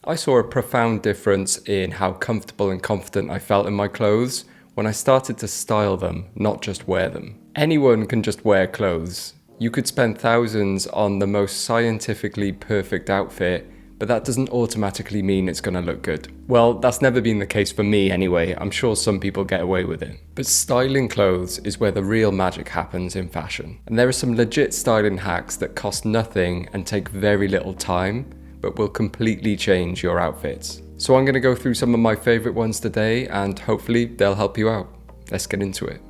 I saw a profound difference in how comfortable and confident I felt in my clothes when I started to style them, not just wear them. Anyone can just wear clothes. You could spend thousands on the most scientifically perfect outfit, but that doesn't automatically mean it's going to look good. Well, that's never been the case for me anyway. I'm sure some people get away with it. But styling clothes is where the real magic happens in fashion. And there are some legit styling hacks that cost nothing and take very little time, but will completely change your outfits. So I'm going to go through some of my favorite ones today, and hopefully they'll help you out. Let's get into it.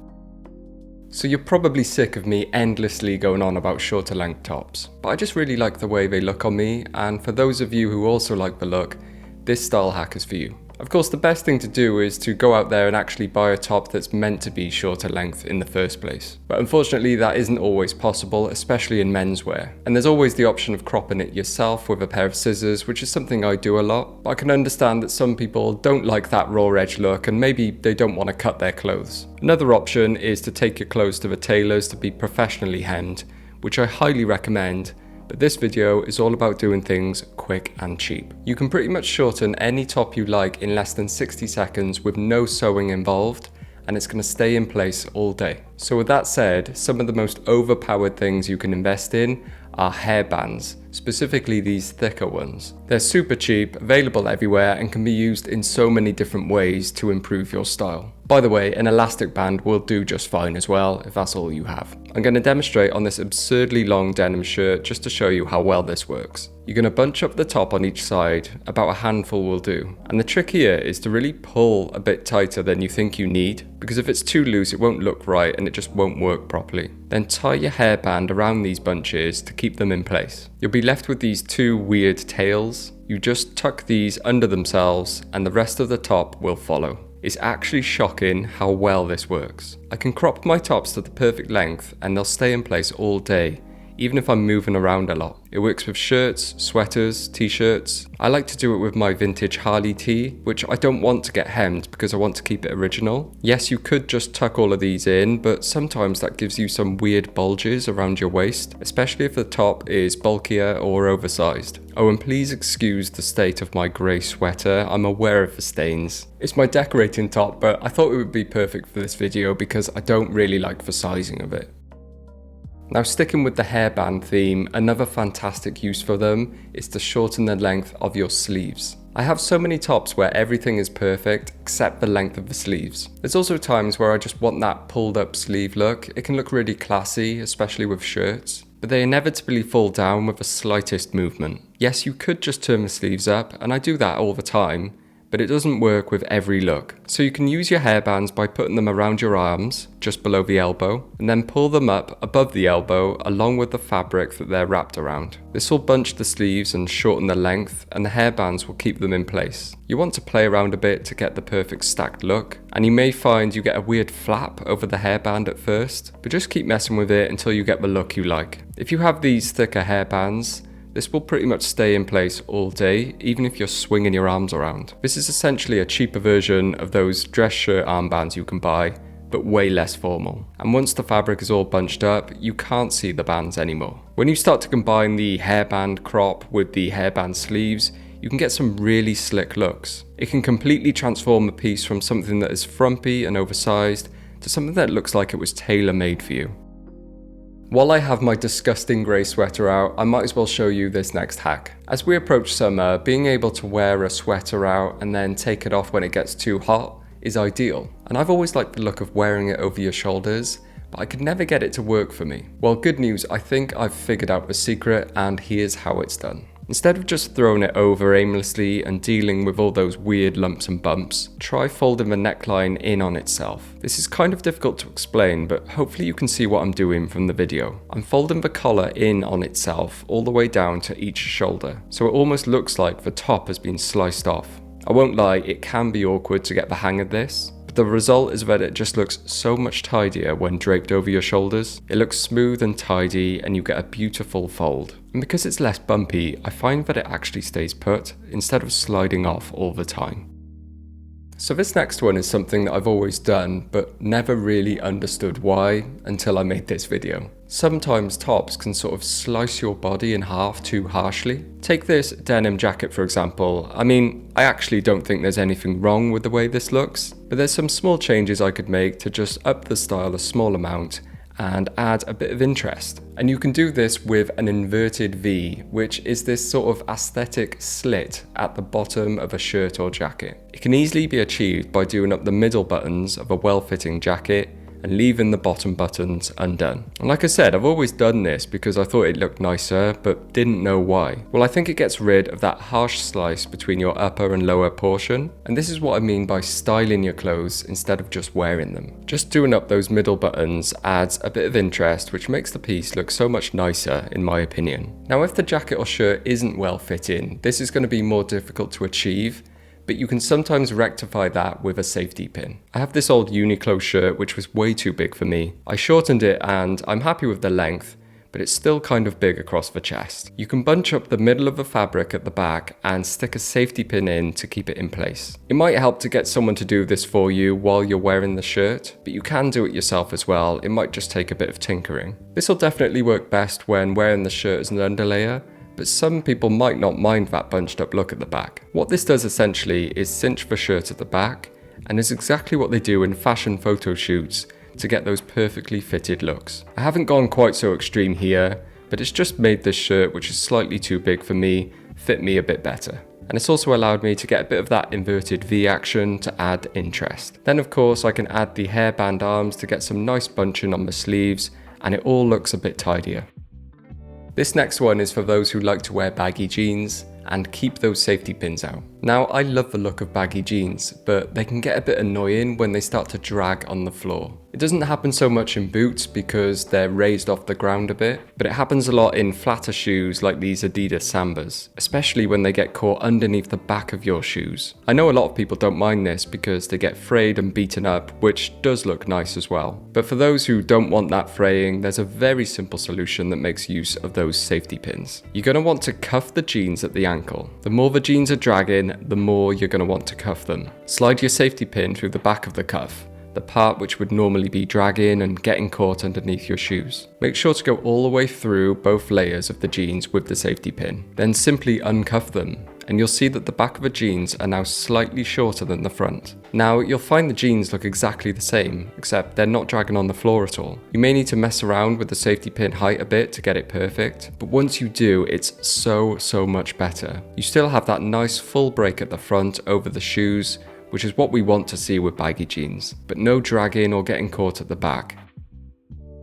So you're probably sick of me endlessly going on about shorter length tops, but I just really like the way they look on me, and for those of you who also like the look, this style hack is for you. Of course, the best thing to do is to go out there and actually buy a top that's meant to be shorter length in the first place. But unfortunately, that isn't always possible, especially in menswear. And there's always the option of cropping it yourself with a pair of scissors, which is something I do a lot. But I can understand that some people don't like that raw edge look, and maybe they don't want to cut their clothes. Another option is to take your clothes to the tailors to be professionally hemmed, which I highly recommend. But this video is all about doing things quick and cheap. You can pretty much shorten any top you like in less than 60 seconds with no sewing involved, and it's going to stay in place all day. So with that said, some of the most overpowered things you can invest in are hairbands, specifically these thicker ones. They're super cheap, available everywhere, and can be used in so many different ways to improve your style. By the way, an elastic band will do just fine as well, if that's all you have. I'm going to demonstrate on this absurdly long denim shirt just to show you how well this works. You're going to bunch up the top on each side, about a handful will do. And the trick here is to really pull a bit tighter than you think you need, because if it's too loose it won't look right and it just won't work properly. Then tie your hairband around these bunches to keep them in place. You'll be left with these two weird tails. You just tuck these under themselves and the rest of the top will follow. It's actually shocking how well this works. I can crop my tops to the perfect length and they'll stay in place all day, even if I'm moving around a lot. It works with shirts, sweaters, t-shirts. I like to do it with my vintage Harley tee, which I don't want to get hemmed because I want to keep it original. Yes, you could just tuck all of these in, but sometimes that gives you some weird bulges around your waist, especially if the top is bulkier or oversized. Oh, and please excuse the state of my grey sweater, I'm aware of the stains. It's my decorating top, but I thought it would be perfect for this video because I don't really like the sizing of it. Now, sticking with the hairband theme, another fantastic use for them is to shorten the length of your sleeves. I have so many tops where everything is perfect except the length of the sleeves. There's also times where I just want that pulled up sleeve look. It can look really classy, especially with shirts, but they inevitably fall down with the slightest movement. Yes, you could just turn the sleeves up, and I do that all the time, but it doesn't work with every look. So you can use your hairbands by putting them around your arms, just below the elbow, and then pull them up above the elbow along with the fabric that they're wrapped around. This will bunch the sleeves and shorten the length, and the hairbands will keep them in place. You want to play around a bit to get the perfect stacked look, and you may find you get a weird flap over the hairband at first, but just keep messing with it until you get the look you like. If you have these thicker hairbands, this will pretty much stay in place all day, even if you're swinging your arms around. This is essentially a cheaper version of those dress shirt armbands you can buy, but way less formal. And once the fabric is all bunched up, you can't see the bands anymore. When you start to combine the hairband crop with the hairband sleeves, you can get some really slick looks. It can completely transform a piece from something that is frumpy and oversized to something that looks like it was tailor-made for you. While I have my disgusting grey sweater out, I might as well show you this next hack. As we approach summer, being able to wear a sweater out and then take it off when it gets too hot is ideal. And I've always liked the look of wearing it over your shoulders, but I could never get it to work for me. Well, good news, I think I've figured out the secret, and here's how it's done. Instead of just throwing it over aimlessly and dealing with all those weird lumps and bumps, try folding the neckline in on itself. This is kind of difficult to explain, but hopefully you can see what I'm doing from the video. I'm folding the collar in on itself all the way down to each shoulder, so it almost looks like the top has been sliced off. I won't lie, it can be awkward to get the hang of this, but the result is that it just looks so much tidier when draped over your shoulders. It looks smooth and tidy, and you get a beautiful fold. And because it's less bumpy, I find that it actually stays put instead of sliding off all the time. So this next one is something that I've always done, but never really understood why until I made this video. Sometimes tops can sort of slice your body in half too harshly. Take this denim jacket for example. I mean, I actually don't think there's anything wrong with the way this looks, but there's some small changes I could make to just up the style a small amount and add a bit of interest. And you can do this with an inverted V, which is this sort of aesthetic slit at the bottom of a shirt or jacket. It can easily be achieved by doing up the middle buttons of a well-fitting jacket and leaving the bottom buttons undone. And like I said, I've always done this because I thought it looked nicer, but didn't know why. Well, I think it gets rid of that harsh slice between your upper and lower portion, and this is what I mean by styling your clothes instead of just wearing them. Just doing up those middle buttons adds a bit of interest, which makes the piece look so much nicer in my opinion. Now, if the jacket or shirt isn't well fitting, this is going to be more difficult to achieve, but you can sometimes rectify that with a safety pin. I have this old Uniqlo shirt which was way too big for me. I shortened it and I'm happy with the length, but it's still kind of big across the chest. You can bunch up the middle of the fabric at the back and stick a safety pin in to keep it in place. It might help to get someone to do this for you while you're wearing the shirt, but you can do it yourself as well. It might just take a bit of tinkering. This will definitely work best when wearing the shirt as an underlayer, but some people might not mind that bunched up look at the back. What this does essentially is cinch the shirt at the back, and is exactly what they do in fashion photo shoots to get those perfectly fitted looks. I haven't gone quite so extreme here, but it's just made this shirt, which is slightly too big for me, fit me a bit better. And it's also allowed me to get a bit of that inverted V action to add interest. Then of course I can add the hairband arms to get some nice bunching on the sleeves, and it all looks a bit tidier. This next one is for those who like to wear baggy jeans and keep those safety pins out. Now, I love the look of baggy jeans, but they can get a bit annoying when they start to drag on the floor. It doesn't happen so much in boots because they're raised off the ground a bit, but it happens a lot in flatter shoes like these Adidas Sambas, especially when they get caught underneath the back of your shoes. I know a lot of people don't mind this because they get frayed and beaten up, which does look nice as well. But for those who don't want that fraying, there's a very simple solution that makes use of those safety pins. You're going to want to cuff the jeans at the ankle. The more the jeans are dragging, the more you're going to want to cuff them. Slide your safety pin through the back of the cuff, the part which would normally be dragging and getting caught underneath your shoes. Make sure to go all the way through both layers of the jeans with the safety pin. Then simply uncuff them, and you'll see that the back of the jeans are now slightly shorter than the front. Now, you'll find the jeans look exactly the same, except they're not dragging on the floor at all. You may need to mess around with the safety pin height a bit to get it perfect, but once you do, it's so much better. You still have that nice full break at the front over the shoes, which is what we want to see with baggy jeans, but no dragging or getting caught at the back.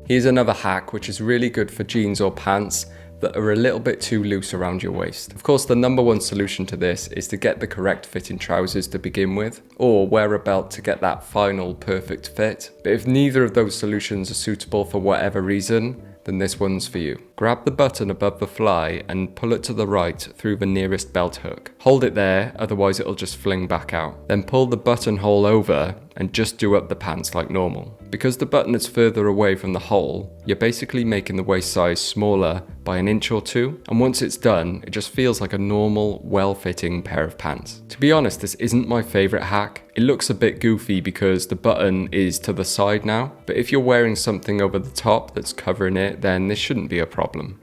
Here's another hack which is really good for jeans or pants that are a little bit too loose around your waist. Of course, the number one solution to this is to get the correct fitting trousers to begin with, or wear a belt to get that final perfect fit. But if neither of those solutions are suitable for whatever reason, then this one's for you. Grab the button above the fly and pull it to the right through the nearest belt hook. Hold it there, otherwise it'll just fling back out. Then pull the buttonhole over and just do up the pants like normal. Because the button is further away from the hole, you're basically making the waist size smaller by an inch or two, and once it's done, it just feels like a normal, well-fitting pair of pants. To be honest, this isn't my favourite hack. It looks a bit goofy because the button is to the side now, but if you're wearing something over the top that's covering it, then this shouldn't be a problem.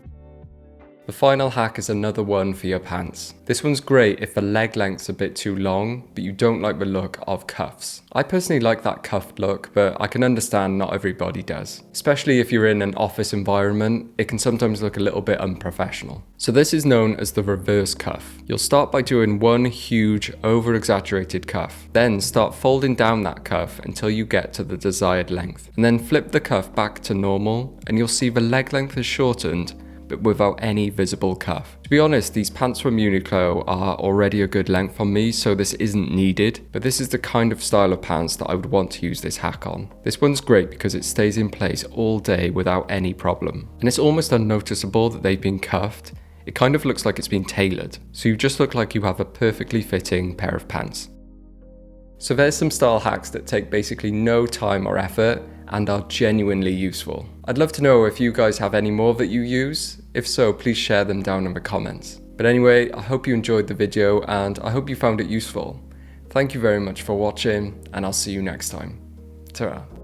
The final hack is another one for your pants. This one's great if the leg length's a bit too long, but you don't like the look of cuffs. I personally like that cuffed look, but I can understand not everybody does. Especially if you're in an office environment, it can sometimes look a little bit unprofessional. So this is known as the reverse cuff. You'll start by doing one huge, over-exaggerated cuff. Then start folding down that cuff until you get to the desired length. And then flip the cuff back to normal, and you'll see the leg length is shortened, but without any visible cuff. To be honest, these pants from Uniqlo are already a good length on me, so this isn't needed, but this is the kind of style of pants that I would want to use this hack on. This one's great because it stays in place all day without any problem. And it's almost unnoticeable that they've been cuffed. It kind of looks like it's been tailored, so you just look like you have a perfectly fitting pair of pants. So there's some style hacks that take basically no time or effort and are genuinely useful. I'd love to know if you guys have any more that you use. If so, please share them down in the comments. But anyway, I hope you enjoyed the video and I hope you found it useful. Thank you very much for watching, and I'll see you next time. Ta-ra.